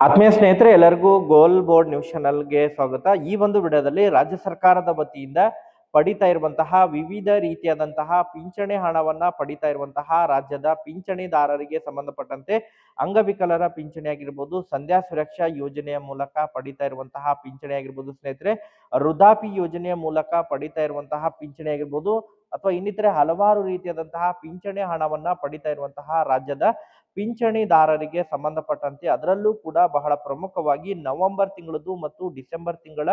ಆತ್ಮೀಯ ಸ್ನೇಹಿತರೆ, ಎಲ್ಲರಿಗೂ ಗೋಲ್ ಬೋರ್ಡ್ ನ್ಯೂಸ್ ಚಾನಲ್ಗೆ ಸ್ವಾಗತ. ಈ ಒಂದು ವಿಡಿಯೋದಲ್ಲಿ ರಾಜ್ಯ ಸರ್ಕಾರದ ವತಿಯಿಂದ ಪಡಿತಾ ಇರುವಂತಹ ವಿವಿಧ ರೀತಿಯಾದಂತಹ ಪಿಂಚಣಿ ಹಣವನ್ನ ಪಡಿತಾ ಇರುವಂತಹ ರಾಜ್ಯದ ಪಿಂಚಣಿದಾರರಿಗೆ ಸಂಬಂಧಪಟ್ಟಂತೆ ಅಂಗವಿಕಲರ ಪಿಂಚಣಿ ಆಗಿರ್ಬೋದು, ಸಂಧ್ಯಾ ಸುರಕ್ಷಾ ಯೋಜನೆಯ ಮೂಲಕ ಪಡಿತಾ ಇರುವಂತಹ ಪಿಂಚಣಿ ಆಗಿರ್ಬೋದು, ಸ್ನೇಹಿತರೆ ವೃದ್ಧಾಪಿ ಯೋಜನೆಯ ಮೂಲಕ ಪಡಿತಾ ಇರುವಂತಹ ಪಿಂಚಣಿ ಆಗಿರ್ಬೋದು, ಅಥವಾ ಇನ್ನಿತರೆ ಹಲವಾರು ರೀತಿಯಾದಂತಹ ಪಿಂಚಣಿ ಹಣವನ್ನ ಪಡಿತಾ ಇರುವಂತಹ ರಾಜ್ಯದ ಪಿಂಚಣಿದಾರರಿಗೆ ಸಂಬಂಧಪಟ್ಟಂತೆ ಅದರಲ್ಲೂ ಕೂಡ ಬಹಳ ಪ್ರಮುಖವಾಗಿ ನವೆಂಬರ್ ತಿಂಗಳದ್ದು ಮತ್ತು ಡಿಸೆಂಬರ್ ತಿಂಗಳ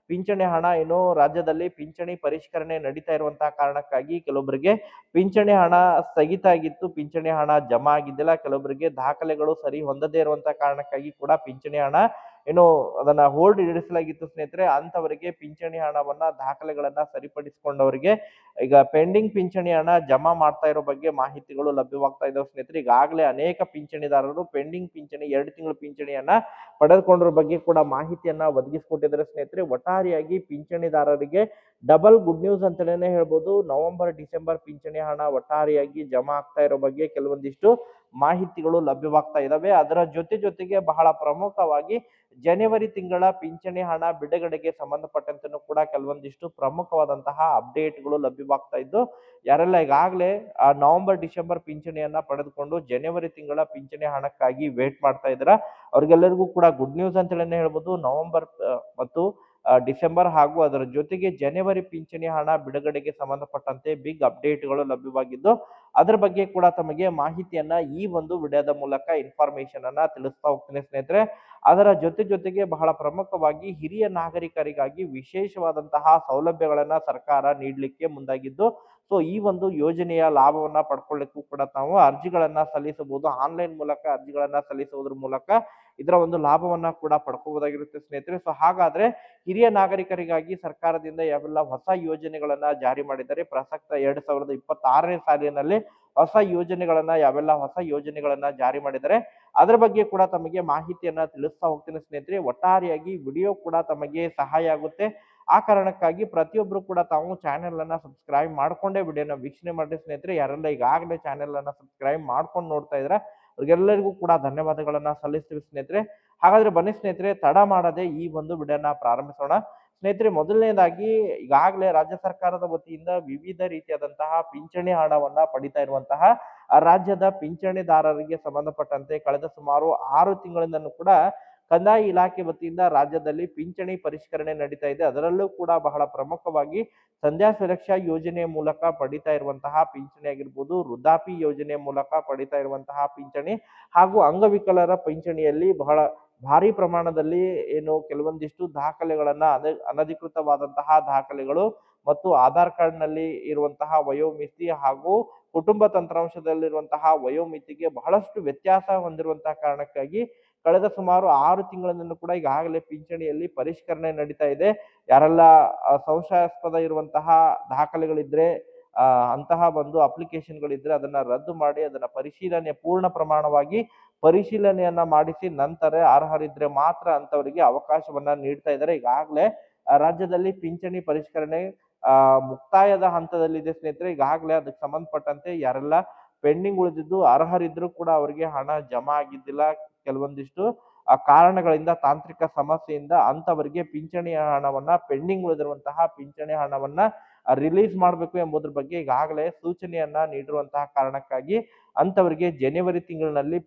ಪಿಂಚಣಿ ಹಣ ಏನು ರಾಜ್ಯದಲ್ಲಿ ಪಿಂಚಣಿ ಪರಿಷ್ಕರಣೆ ನಡೀತಾ ಇರುವಂತಹ ಕಾರಣಕ್ಕಾಗಿ ಕೆಲವೊಬ್ಬರಿಗೆ ಪಿಂಚಣಿ ಹಣ ಸ್ಥಗಿತ ಆಗಿತ್ತು, ಪಿಂಚಣಿ ಹಣ ಜಮಾ ಆಗಿದ್ದಿಲ್ಲ, ಕೆಲವೊಬ್ಬರಿಗೆ ದಾಖಲೆಗಳು ಸರಿ ಹೊಂದದೇ ಇರುವಂತಹ ಕಾರಣಕ್ಕಾಗಿ ಕೂಡ ಪಿಂಚಣಿ ಹಣ ಏನು ಅದನ್ನ ಹೋಲ್ಡ್ ಇರಿಸಲಾಗಿತ್ತು. ಸ್ನೇಹಿತರೆ, ಅಂತವರಿಗೆ ಪಿಂಚಣಿ ಹಣವನ್ನ ದಾಖಲೆಗಳನ್ನ ಸರಿಪಡಿಸಿಕೊಂಡವರಿಗೆ ಈಗ ಪೆಂಡಿಂಗ್ ಪಿಂಚಣಿ ಹಣ ಜಮಾ ಮಾಡ್ತಾ ಇರೋ ಬಗ್ಗೆ ಮಾಹಿತಿಗಳು ಲಭ್ಯವಾಗ್ತಾ ಇದಾವೆ. ಸ್ನೇಹಿತರೆ, ಈಗಾಗಲೇ ಅನೇಕ ಪಿಂಚಣಿದಾರರು ಪೆಂಡಿಂಗ್ ಪಿಂಚಣಿ 2 ತಿಂಗಳ ಪಿಂಚಣಿಯನ್ನ ಪಡೆದುಕೊಂಡ್ರ ಬಗ್ಗೆ ಕೂಡ ಮಾಹಿತಿಯನ್ನ ಒದಗಿಸಿಕೊಟ್ಟಿದ್ದಾರೆ. ಸ್ನೇಹಿತರೆ, ಒಟ್ಟಾರೆಯಾಗಿ ಪಿಂಚಣಿದಾರರಿಗೆ ಡಬಲ್ ಗುಡ್ ನ್ಯೂಸ್ ಅಂತಲೇ ಹೇಳ್ಬೋದು. ನವೆಂಬರ್ ಡಿಸೆಂಬರ್ ಪಿಂಚಣಿ ಹಣ ಒಟ್ಟಾರೆಯಾಗಿ ಜಮಾ ಆಗ್ತಾ ಇರೋ ಬಗ್ಗೆ ಕೆಲವೊಂದಿಷ್ಟು ಮಾಹಿತಿಗಳು ಲಭ್ಯವಾಗ್ತಾ ಇದಾವೆ. ಅದರ ಜೊತೆಗೆ ಬಹಳ ಪ್ರಮುಖವಾಗಿ ಜನವರಿ ತಿಂಗಳ ಪಿಂಚಣಿ ಹಣ ಬಿಡುಗಡೆಗೆ ಸಂಬಂಧಪಟ್ಟಂತೆ ಕೂಡ ಕೆಲವೊಂದಿಷ್ಟು ಪ್ರಮುಖವಾದಂತಹ ಅಪ್ಡೇಟ್ಗಳು ಲಭ್ಯವಾಗ್ತಾ ಇದ್ದು, ಯಾರೆಲ್ಲ ಈಗಾಗಲೇ ನವೆಂಬರ್ ಡಿಸೆಂಬರ್ ಪಿಂಚಣಿಯನ್ನ ಪಡೆದುಕೊಂಡು ಜನವರಿ ತಿಂಗಳ ಪಿಂಚಣಿ ಹಣಕ್ಕಾಗಿ ವೇಟ್ ಮಾಡ್ತಾ ಇದ್ರ ಅವ್ರಿಗೆಲ್ಲರಿಗೂ ಕೂಡ ಗುಡ್ ನ್ಯೂಸ್ ಅಂತ ಹೇಳ್ಬೋದು. ನವೆಂಬರ್ ಮತ್ತು ಡಿಸೆಂಬರ್ ಹಾಗೂ ಅದರ ಜೊತೆಗೆ ಜನವರಿ ಪಿಂಚಣಿ ಹಣ ಬಿಡುಗಡೆಗೆ ಸಂಬಂಧಪಟ್ಟಂತೆ ಬಿಗ್ ಅಪ್ಡೇಟ್ಗಳು ಲಭ್ಯವಾಗಿದ್ದು, ಅದರ ಬಗ್ಗೆ ಕೂಡ ತಮಗೆ ಮಾಹಿತಿಯನ್ನ ಈ ಒಂದು ವಿಡಿಯೋದ ಮೂಲಕ ಇನ್ಫಾರ್ಮೇಶನ್ ಅನ್ನ ತಿಳಿಸ್ತಾ ಹೋಗ್ತೀನಿ. ಸ್ನೇಹಿತರೆ, ಅದರ ಜೊತೆಗೆ ಬಹಳ ಪ್ರಮುಖವಾಗಿ ಹಿರಿಯ ನಾಗರಿಕರಿಗಾಗಿ ವಿಶೇಷವಾದಂತಹ ಸೌಲಭ್ಯಗಳನ್ನ ಸರ್ಕಾರ ನೀಡಲಿಕ್ಕೆ ಮುಂದಾಗಿದ್ದು, ಸೊ ಈ ಒಂದು ಯೋಜನೆಯ ಲಾಭವನ್ನ ಪಡ್ಕೊಳ್ಳಿಕ್ಕೂ ಕೂಡ ತಾವು ಅರ್ಜಿಗಳನ್ನ ಸಲ್ಲಿಸಬಹುದು. ಆನ್ಲೈನ್ ಮೂಲಕ ಅರ್ಜಿಗಳನ್ನ ಸಲ್ಲಿಸುವುದರ ಮೂಲಕ ಇದರ ಒಂದು ಲಾಭವನ್ನ ಕೂಡ ಪಡ್ಕೋಬಹುದಾಗಿರುತ್ತೆ. ಸ್ನೇಹಿತರೆ, ಸೊ ಹಾಗಾದ್ರೆ ಹಿರಿಯ ನಾಗರಿಕರಿಗಾಗಿ ಸರ್ಕಾರದಿಂದ ಯಾವೆಲ್ಲ ಹೊಸ ಯೋಜನೆಗಳನ್ನ ಜಾರಿ ಮಾಡಿದ್ದಾರೆ, ಪ್ರಸಕ್ತ 2026ನೇ ಸಾಲಿನಲ್ಲಿ ಯಾವೆಲ್ಲ ಹೊಸ ಯೋಜನೆಗಳನ್ನ ಜಾರಿ ಮಾಡಿದ್ದಾರೆ, ಅದರ ಬಗ್ಗೆ ಕೂಡ ತಮಗೆ ಮಾಹಿತಿಯನ್ನ ತಿಳಿಸ್ತಾ ಹೋಗ್ತೀನಿ. ಸ್ನೇಹಿತರೆ, ಒಟ್ಟಾರೆಯಾಗಿ ವಿಡಿಯೋ ಕೂಡ ತಮಗೆ ಸಹಾಯ ಆಗುತ್ತೆ. ಆ ಕಾರಣಕ್ಕಾಗಿ ಪ್ರತಿಯೊಬ್ರು ಕೂಡ ತಾವು ಚಾನೆಲ್ ಅನ್ನ ಸಬ್ಸ್ಕ್ರೈಬ್ ಮಾಡ್ಕೊಂಡೇ ವಿಡಿಯೋನ ವೀಕ್ಷಣೆ ಮಾಡಿ. ಸ್ನೇಹಿತರೆ, ಯಾರೆಲ್ಲ ಈಗಾಗಲೇ ಚಾನೆಲ್ ಅನ್ನ ಸಬ್ಸ್ಕ್ರೈಬ್ ಮಾಡ್ಕೊಂಡು ನೋಡ್ತಾ ಇದ್ರೆ ಅವ್ರಿಗೆಲ್ಲರಿಗೂ ಕೂಡ ಧನ್ಯವಾದಗಳನ್ನ ಸಲ್ಲಿಸ್ತೀವಿ. ಸ್ನೇಹಿತರೆ, ಹಾಗಾದ್ರೆ ಬನ್ನಿ ಸ್ನೇಹಿತರೆ, ತಡ ಮಾಡದೆ ಈ ಒಂದು ವಿಡಿಯೋನ ಪ್ರಾರಂಭಿಸೋಣ. ಸ್ನೇಹಿತರೆ, ಮೊದಲನೇದಾಗಿ ಈಗಾಗಲೇ ರಾಜ್ಯ ಸರ್ಕಾರದ ವತಿಯಿಂದ ವಿವಿಧ ರೀತಿಯಾದಂತಹ ಪಿಂಚಣಿ ಹಣವನ್ನ ಪಡಿತಾ ಇರುವಂತಹ ರಾಜ್ಯದ ಪಿಂಚಣಿದಾರರಿಗೆ ಸಂಬಂಧಪಟ್ಟಂತೆ ಕಳೆದ ಸುಮಾರು 6 ತಿಂಗಳಿಂದಲೂ ಕೂಡ ಕಂದಾಯ ಇಲಾಖೆ ವತಿಯಿಂದ ರಾಜ್ಯದಲ್ಲಿ ಪಿಂಚಣಿ ಪರಿಷ್ಕರಣೆ ನಡೀತಾ ಇದೆ. ಅದರಲ್ಲೂ ಕೂಡ ಬಹಳ ಪ್ರಮುಖವಾಗಿ ಸಂಧ್ಯಾ ಸುರಕ್ಷಾ ಯೋಜನೆಯ ಮೂಲಕ ಪಡಿತಾ ಇರುವಂತಹ ಪಿಂಚಣಿ ಆಗಿರ್ಬೋದು, ವೃದ್ಧಾಪಿ ಯೋಜನೆಯ ಮೂಲಕ ಪಡಿತಾ ಇರುವಂತಹ ಪಿಂಚಣಿ ಹಾಗೂ ಅಂಗವಿಕಲರ ಪಿಂಚಣಿಯಲ್ಲಿ ಬಹಳ ಭಾರಿ ಪ್ರಮಾಣದಲ್ಲಿ ಏನು ಕೆಲವೊಂದಿಷ್ಟು ದಾಖಲೆಗಳನ್ನ ಅನಧಿಕೃತವಾದಂತಹ ದಾಖಲೆಗಳು ಮತ್ತು ಆಧಾರ್ ಕಾರ್ಡ್ ನಲ್ಲಿ ಇರುವಂತಹ ವಯೋಮಿತಿ ಹಾಗೂ ಕುಟುಂಬ ತಂತ್ರಾಂಶದಲ್ಲಿರುವಂತಹ ವಯೋಮಿತಿಗೆ ಬಹಳಷ್ಟು ವ್ಯತ್ಯಾಸ ಹೊಂದಿರುವಂತಹ ಕಾರಣಕ್ಕಾಗಿ ಕಳೆದ ಸುಮಾರು 6 ತಿಂಗಳಿಂದ ಕೂಡ ಈಗಾಗಲೇ ಪಿಂಚಣಿಯಲ್ಲಿ ಪರಿಷ್ಕರಣೆ ನಡೀತಾ ಇದೆ. ಯಾರೆಲ್ಲ ಸಂಶಯಾಸ್ಪದ ಇರುವಂತಹ ದಾಖಲೆಗಳಿದ್ರೆ ಅಂತಹ ಒಂದು ಅಪ್ಲಿಕೇಶನ್ಗಳಿದ್ರೆ ಅದನ್ನ ರದ್ದು ಮಾಡಿ ಅದನ್ನ ಪೂರ್ಣ ಪ್ರಮಾಣವಾಗಿ ಪರಿಶೀಲನೆಯನ್ನ ಮಾಡಿಸಿ ನಂತರ ಅರ್ಹರಿದ್ರೆ ಮಾತ್ರ ಅಂತವರಿಗೆ ಅವಕಾಶವನ್ನ ನೀಡ್ತಾ ಇದ್ದಾರೆ. ಈಗಾಗಲೇ ರಾಜ್ಯದಲ್ಲಿ ಪಿಂಚಣಿ ಪರಿಷ್ಕರಣೆ ಮುಕ್ತಾಯದ ಹಂತದಲ್ಲಿದೆ. ಸ್ನೇಹಿತರೆ, ಈಗಾಗಲೇ ಅದಕ್ಕೆ ಸಂಬಂಧಪಟ್ಟಂತೆ ಯಾರೆಲ್ಲ ಪೆಂಡಿಂಗ್ ಉಳಿದಿದ್ದು ಅರ್ಹರಿದ್ರು ಕೂಡ ಅವರಿಗೆ ಹಣ ಜಮಾ ಆಗಿದ್ದಿಲ್ಲ, ಕೆಲವೊಂದಿಷ್ಟು ಕಾರಣಗಳಿಂದ ತಾಂತ್ರಿಕ ಸಮಸ್ಯೆಯಿಂದ ಅಂತವರಿಗೆ ಪಿಂಚಣಿ ಹಣವನ್ನ ಪೆಂಡಿಂಗ್ ಉಳಿದಿರುವಂತಹ ಪಿಂಚಣಿ ಹಣವನ್ನ ರಿಲೀಸ್ ಮಾಡಬೇಕು ಎಂಬುದ್ರ ಬಗ್ಗೆ ಈಗಾಗಲೇ ಸೂಚನೆಯನ್ನ ನೀಡಿರುವಂತಹ ಕಾರಣಕ್ಕಾಗಿ ಅಂತವರಿಗೆ ಜನವರಿ ತಿಂಗಳಿನಲ್ಲಿ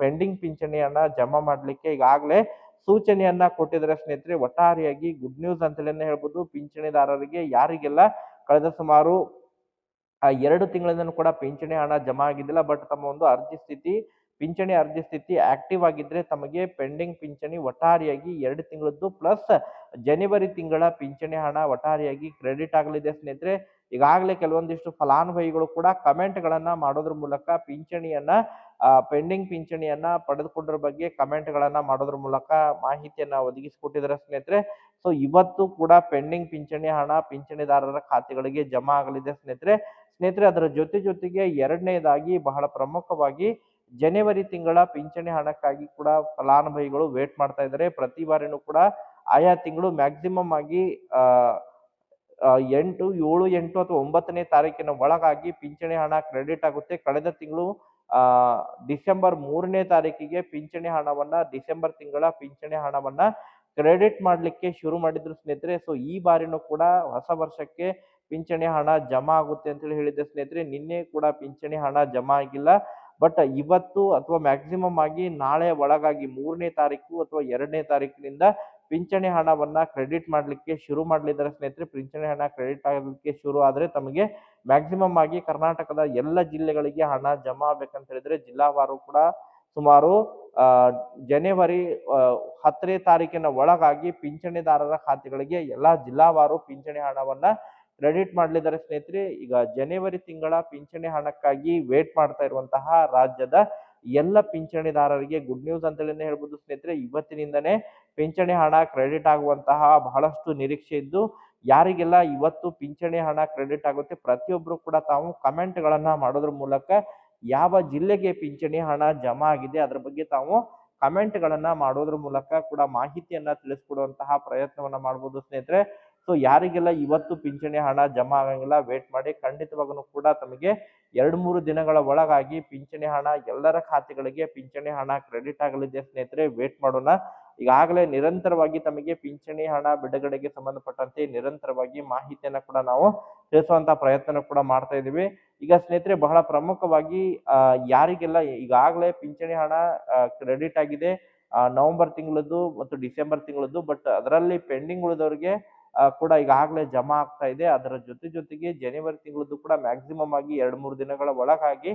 ಪೆಂಡಿಂಗ್ ಪಿಂಚಣಿಯನ್ನ ಜಮಾ ಮಾಡ್ಲಿಕ್ಕೆ ಈಗಾಗಲೇ ಸೂಚನೆಯನ್ನ ಕೊಟ್ಟಿದ್ದಾರೆ. ಸ್ನೇಹಿತರೆ, ಒಟ್ಟಾರೆಯಾಗಿ ಗುಡ್ ನ್ಯೂಸ್ ಅಂತಲೇ ಹೇಳ್ಬೋದು. ಪಿಂಚಣಿದಾರರಿಗೆ ಯಾರಿಗೆಲ್ಲ ಕಳೆದ ಸುಮಾರು 2 ತಿಂಗಳಿಂದ ಕೂಡ ಪಿಂಚಣಿ ಹಣ ಜಮಾ ಆಗಿದ್ದಿಲ್ಲ, ಬಟ್ ತಮ್ಮ ಒಂದು ಪಿಂಚಣಿ ಅರ್ಜಿ ಸ್ಥಿತಿ ಆಕ್ಟಿವ್ ಆಗಿದ್ರೆ ತಮಗೆ ಪೆಂಡಿಂಗ್ ಪಿಂಚಣಿ ಒಟ್ಟಾರೆಯಾಗಿ 2 ತಿಂಗಳದ್ದು ಪ್ಲಸ್ ಜನವರಿ ತಿಂಗಳ ಪಿಂಚಣಿ ಹಣ ಒಟ್ಟಾರೆಯಾಗಿ ಕ್ರೆಡಿಟ್ ಆಗಲಿದೆ. ಸ್ನೇಹಿತರೆ, ಈಗಾಗಲೇ ಕೆಲವೊಂದಿಷ್ಟು ಫಲಾನುಭವಿಗಳು ಕೂಡ ಕಮೆಂಟ್ ಗಳನ್ನ ಮಾಡೋದ್ರ ಮೂಲಕ ಪೆಂಡಿಂಗ್ ಪಿಂಚಣಿಯನ್ನ ಪಡೆದುಕೊಂಡ್ರ ಬಗ್ಗೆ ಕಮೆಂಟ್ ಗಳನ್ನ ಮಾಡೋದ್ರ ಮೂಲಕ ಮಾಹಿತಿಯನ್ನ ಒದಗಿಸಿಕೊಟ್ಟಿದ್ದಾರೆ. ಸ್ನೇಹಿತರೆ, ಸೊ ಇವತ್ತು ಕೂಡ ಪೆಂಡಿಂಗ್ ಪಿಂಚಣಿ ಹಣ ಪಿಂಚಣಿದಾರರ ಖಾತೆಗಳಿಗೆ ಜಮಾ ಆಗಲಿದೆ. ಸ್ನೇಹಿತರೆ, ಅದರ ಜೊತೆಗೆ ಎರಡನೇದಾಗಿ ಬಹಳ ಪ್ರಮುಖವಾಗಿ ಜನವರಿ ತಿಂಗಳ ಪಿಂಚಣಿ ಹಣಕ್ಕಾಗಿ ಕೂಡ ಫಲಾನುಭವಿಗಳು ವೇಟ್ ಮಾಡ್ತಾ ಇದ್ದಾರೆ. ಪ್ರತಿ ಬಾರಿನೂ ಕೂಡ ಆಯಾ ತಿಂಗಳು ಮ್ಯಾಕ್ಸಿಮಮ್ ಆಗಿ 8, 7, 8 ಅಥವಾ 9ನೇ ತಾರೀಕಿನ ಒಳಗಾಗಿ ಪಿಂಚಣಿ ಹಣ ಕ್ರೆಡಿಟ್ ಆಗುತ್ತೆ. ಕಳೆದ ತಿಂಗಳು ಆ ಡಿಸೆಂಬರ್ 3ನೇ ತಾರೀಕಿಗೆ ಪಿಂಚಣಿ ಹಣವನ್ನ ಡಿಸೆಂಬರ್ ತಿಂಗಳ ಪಿಂಚಣಿ ಹಣವನ್ನ ಕ್ರೆಡಿಟ್ ಮಾಡ್ಲಿಕ್ಕೆ ಶುರು ಮಾಡಿದ್ರು ಸ್ನೇಹಿತರೆ. ಸೊ ಈ ಬಾರಿನೂ ಕೂಡ ಹೊಸ ವರ್ಷಕ್ಕೆ ಪಿಂಚಣಿ ಹಣ ಜಮಾ ಆಗುತ್ತೆ ಅಂತ ಹೇಳಿ ಹೇಳಿದ್ದೆ ಸ್ನೇಹಿತರೆ. ನಿನ್ನೆ ಕೂಡ ಪಿಂಚಣಿ ಹಣ ಜಮಾ ಆಗಿಲ್ಲ. ಬಟ್ ಇವತ್ತು ಅಥವಾ ಮ್ಯಾಕ್ಸಿಮಮ್ ಆಗಿ ನಾಳೆ ಒಳಗಾಗಿ 3ನೇ ತಾರೀಕು ಅಥವಾ 2ನೇ ತಾರೀಕಿನಿಂದ ಪಿಂಚಣಿ ಹಣವನ್ನ ಕ್ರೆಡಿಟ್ ಮಾಡ್ಲಿಕ್ಕೆ ಶುರು ಮಾಡ್ಲಿದ್ದಾರೆ ಸ್ನೇಹಿತರೆ. ಪಿಂಚಣಿ ಹಣ ಕ್ರೆಡಿಟ್ ಆಗಲಿಕ್ಕೆ ಶುರು ಆದ್ರೆ ತಮಗೆ ಮ್ಯಾಕ್ಸಿಮಮ್ ಆಗಿ ಕರ್ನಾಟಕದ ಎಲ್ಲ ಜಿಲ್ಲೆಗಳಿಗೆ ಹಣ ಜಮಾ ಆಗ್ಬೇಕಂತ ಹೇಳಿದ್ರೆ ಜಿಲ್ಲಾವಾರು ಕೂಡ ಸುಮಾರು ಜನವರಿ 10ನೇ ತಾರೀಕಿನ ಒಳಗಾಗಿ ಪಿಂಚಣಿದಾರರ ಖಾತೆಗಳಿಗೆ ಎಲ್ಲಾ ಜಿಲ್ಲಾವಾರು ಪಿಂಚಣಿ ಹಣವನ್ನ ಕ್ರೆಡಿಟ್ ಮಾಡ್ಲಿದ್ದಾರೆ ಸ್ನೇಹಿತರೆ. ಈಗ ಜನವರಿ ತಿಂಗಳ ಪಿಂಚಣಿ ಹಣಕ್ಕಾಗಿ ವೇಟ್ ಮಾಡ್ತಾ ಇರುವಂತಹ ರಾಜ್ಯದ ಎಲ್ಲ ಪಿಂಚಣಿದಾರರಿಗೆ ಗುಡ್ ನ್ಯೂಸ್ ಅಂತೇಳಿನೇ ಹೇಳ್ಬೋದು ಸ್ನೇಹಿತರೆ. ಇವತ್ತಿನಿಂದನೇ ಪಿಂಚಣಿ ಹಣ ಕ್ರೆಡಿಟ್ ಆಗುವಂತಹ ಬಹಳಷ್ಟು ನಿರೀಕ್ಷೆ ಇದ್ದು, ಯಾರಿಗೆಲ್ಲ ಇವತ್ತು ಪಿಂಚಣಿ ಹಣ ಕ್ರೆಡಿಟ್ ಆಗುತ್ತೆ ಪ್ರತಿಯೊಬ್ರು ಕೂಡ ತಾವು ಕಮೆಂಟ್ ಗಳನ್ನ ಮಾಡೋದ್ರ ಮೂಲಕ ಯಾವ ಜಿಲ್ಲೆಗೆ ಪಿಂಚಣಿ ಹಣ ಜಮಾ ಆಗಿದೆ ಅದ್ರ ಬಗ್ಗೆ ತಾವು ಕಮೆಂಟ್ ಗಳನ್ನ ಮಾಡೋದ್ರ ಮೂಲಕ ಕೂಡ ಮಾಹಿತಿಯನ್ನ ತಿಳಿಸ್ಕೊಡುವಂತಹ ಪ್ರಯತ್ನವನ್ನ ಮಾಡಬಹುದು ಸ್ನೇಹಿತರೆ. ಸೊ ಯಾರಿಗೆಲ್ಲ ಇವತ್ತು ಪಿಂಚಣಿ ಹಣ ಜಮಾ ಆಗಂಗಿಲ್ಲ ವೇಟ್ ಮಾಡಿ, ಖಂಡಿತವಾಗೂ ಕೂಡ ತಮಗೆ 2-3 ದಿನಗಳ ಒಳಗಾಗಿ ಪಿಂಚಣಿ ಹಣ ಎಲ್ಲರ ಖಾತೆಗಳಿಗೆ ಪಿಂಚಣಿ ಹಣ ಕ್ರೆಡಿಟ್ ಆಗಲಿದೆ ಸ್ನೇಹಿತರೆ. ವೇಟ್ ಮಾಡೋಣ. ಈಗಾಗಲೇ ನಿರಂತರವಾಗಿ ತಮಗೆ ಪಿಂಚಣಿ ಹಣ ಬಿಡುಗಡೆಗೆ ಸಂಬಂಧಪಟ್ಟಂತೆ ನಿರಂತರವಾಗಿ ಮಾಹಿತಿಯನ್ನ ಕೂಡ ನಾವು ತಿಳಿಸುವಂತಹ ಪ್ರಯತ್ನ ಕೂಡ ಮಾಡ್ತಾ ಇದೀವಿ. ಈಗ ಸ್ನೇಹಿತರೆ ಬಹಳ ಪ್ರಮುಖವಾಗಿ ಯಾರಿಗೆಲ್ಲ ಈಗಾಗಲೇ ಪಿಂಚಣಿ ಹಣ ಕ್ರೆಡಿಟ್ ಆಗಿದೆ ನವೆಂಬರ್ ತಿಂಗಳದ್ದು ಮತ್ತು ಡಿಸೆಂಬರ್ ತಿಂಗಳದ್ದು, ಬಟ್ ಅದರಲ್ಲಿ ಪೆಂಡಿಂಗ್ ಉಳಿದವರಿಗೆ ಕೂಡ ಈಗಾಗಲೇ ಜಮಾ ಆಗ್ತಾ ಇದೆ. ಅದರ ಜೊತೆಗೆ ಜನವರಿ ತಿಂಗಳದ್ದು ಕೂಡ ಮ್ಯಾಕ್ಸಿಮಮ್ ಆಗಿ 2-3 ದಿನಗಳ ಒಳಗಾಗಿ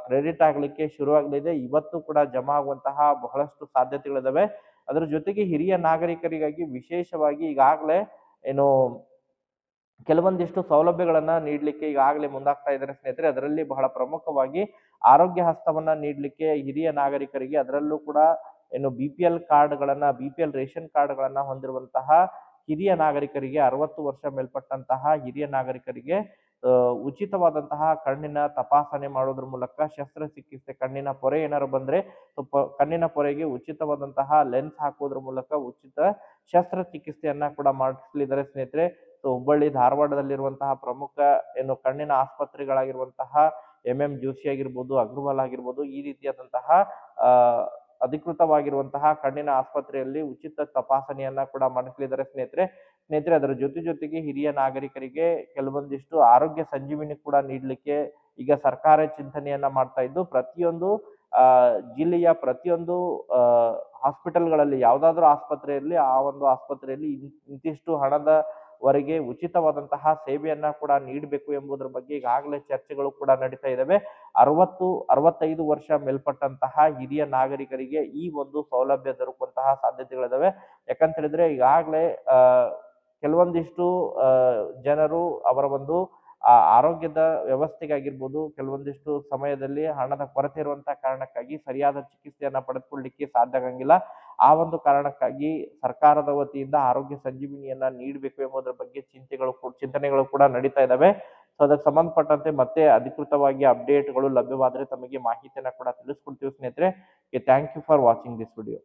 ಕ್ರೆಡಿಟ್ ಆಗ್ಲಿಕ್ಕೆ ಶುರು ಆಗಲಿದೆ. ಇವತ್ತು ಕೂಡ ಜಮಾ ಆಗುವಂತಹ ಬಹಳಷ್ಟು ಸಾಧ್ಯತೆಗಳಿದಾವೆ. ಅದರ ಜೊತೆಗೆ ಹಿರಿಯ ನಾಗರಿಕರಿಗಾಗಿ ವಿಶೇಷವಾಗಿ ಈಗಾಗಲೇ ಏನು ಕೆಲವೊಂದಿಷ್ಟು ಸೌಲಭ್ಯಗಳನ್ನ ನೀಡಲಿಕ್ಕೆ ಈಗಾಗಲೇ ಮುಂದಾಗ್ತಾ ಇದ್ದಾರೆ ಸ್ನೇಹಿತರೆ. ಅದರಲ್ಲಿ ಬಹಳ ಪ್ರಮುಖವಾಗಿ ಆರೋಗ್ಯ ಹಸ್ತವನ್ನ ನೀಡಲಿಕ್ಕೆ ಹಿರಿಯ ನಾಗರಿಕರಿಗೆ, ಅದರಲ್ಲೂ ಕೂಡ ಏನು BPL ಕಾರ್ಡ್ಗಳನ್ನ BPL ರೇಷನ್ ಕಾರ್ಡ್ಗಳನ್ನ ಹೊಂದಿರುವಂತಹ ಹಿರಿಯ ನಾಗರಿಕರಿಗೆ 60 ವರ್ಷ ಮೇಲ್ಪಟ್ಟಂತಹ ಹಿರಿಯ ನಾಗರಿಕರಿಗೆ ಉಚಿತವಾದಂತಹ ಕಣ್ಣಿನ ತಪಾಸಣೆ ಮಾಡೋದ್ರ ಮೂಲಕ ಶಸ್ತ್ರಚಿಕಿತ್ಸೆ, ಕಣ್ಣಿನ ಪೊರೆ ಏನಾದ್ರು ಬಂದ್ರೆ ಕಣ್ಣಿನ ಪೊರೆಗೆ ಉಚಿತವಾದಂತಹ ಲೆನ್ಸ್ ಹಾಕೋದ್ರ ಮೂಲಕ ಉಚಿತ ಶಸ್ತ್ರಚಿಕಿತ್ಸೆಯನ್ನ ಕೂಡ ಮಾಡಿಸಲಿದ್ದಾರೆ ಸ್ನೇಹಿತರೆ. ಸೊ ಹುಬ್ಬಳ್ಳಿ ಧಾರವಾಡದಲ್ಲಿರುವಂತಹ ಪ್ರಮುಖ ಏನು ಕಣ್ಣಿನ ಆಸ್ಪತ್ರೆಗಳಾಗಿರುವಂತಹ MM ಜೋಶಿ ಆಗಿರ್ಬೋದು, ಅಗ್ರವಾಲ್ ಆಗಿರ್ಬೋದು, ಈ ರೀತಿಯಾದಂತಹ ಅಧಿಕೃತವಾಗಿರುವಂತಹ ಕಣ್ಣಿನ ಆಸ್ಪತ್ರೆಯಲ್ಲಿ ಉಚಿತ ತಪಾಸಣೆಯನ್ನ ಕೂಡ ಮಾಡಿಸಲಿದ್ದಾರೆ ಸ್ನೇಹಿತರೆ. ಅದರ ಜೊತೆಗೆ ಹಿರಿಯ ನಾಗರಿಕರಿಗೆ ಕೆಲವೊಂದಿಷ್ಟು ಆರೋಗ್ಯ ಸಂಜೀವಿನಿ ಕೂಡ ನೀಡಲಿಕ್ಕೆ ಈಗ ಸರ್ಕಾರ ಚಿಂತನೆಯನ್ನ ಮಾಡ್ತಾ ಇದ್ದು, ಪ್ರತಿಯೊಂದು ಜಿಲ್ಲೆಯ ಪ್ರತಿಯೊಂದು ಹಾಸ್ಪಿಟಲ್ಗಳಲ್ಲಿ ಯಾವುದಾದ್ರೂ ಆಸ್ಪತ್ರೆಯಲ್ಲಿ ಆ ಒಂದು ಆಸ್ಪತ್ರೆಯಲ್ಲಿ ಇಂತಿಷ್ಟು ಹಣದವರೆಗೆ ಉಚಿತವಾದಂತಹ ಸೇವೆಯನ್ನ ಕೂಡ ನೀಡಬೇಕು ಎಂಬುದರ ಬಗ್ಗೆ ಈಗಾಗಲೇ ಚರ್ಚೆಗಳು ಕೂಡ ನಡೀತಾ ಇದ್ದಾವೆ. 60-65 ವರ್ಷ ಮೇಲ್ಪಟ್ಟಂತಹ ಹಿರಿಯ ನಾಗರಿಕರಿಗೆ ಈ ಒಂದು ಸೌಲಭ್ಯ ದೊರಕುವಂತಹ ಸಾಧ್ಯತೆಗಳಿದಾವೆ. ಯಾಕಂತ ಹೇಳಿದ್ರೆ ಈಗಾಗಲೇ ಕೆಲವೊಂದಿಷ್ಟು ಜನರು ಅವರ ಒಂದು ಆರೋಗ್ಯದ ವ್ಯವಸ್ಥೆಗಾಗಿರ್ಬೋದು, ಕೆಲವೊಂದಿಷ್ಟು ಸಮಯದಲ್ಲಿ ಹಣದ ಕೊರತೆ ಇರುವಂತಹ ಕಾರಣಕ್ಕಾಗಿ ಸರಿಯಾದ ಚಿಕಿತ್ಸೆಯನ್ನ ಪಡೆದುಕೊಳ್ಳಲಿಕ್ಕೆ ಸಾಧ್ಯ ಆಗಂಗಿಲ್ಲ. ಆ ಒಂದು ಕಾರಣಕ್ಕಾಗಿ ಸರ್ಕಾರದ ವತಿಯಿಂದ ಆರೋಗ್ಯ ಸಂಜೀವಿನಿಯನ್ನ ನೀಡಬೇಕು ಎಂಬುದರ ಬಗ್ಗೆ ಚಿಂತನೆಗಳು ಕೂಡ ನಡೀತಾ ಇದ್ದಾವೆ. ಸೊ ಅದಕ್ಕೆ ಸಂಬಂಧಪಟ್ಟಂತೆ ಮತ್ತೆ ಅಧಿಕೃತವಾಗಿ ಅಪ್ಡೇಟ್ಗಳು ಲಭ್ಯವಾದರೆ ತಮಗೆ ಮಾಹಿತಿಯನ್ನ ಕೂಡ ತಿಳಿಸ್ಕೊಡ್ತೀವಿ ಸ್ನೇಹಿತರೆ. Thank you for watching this video.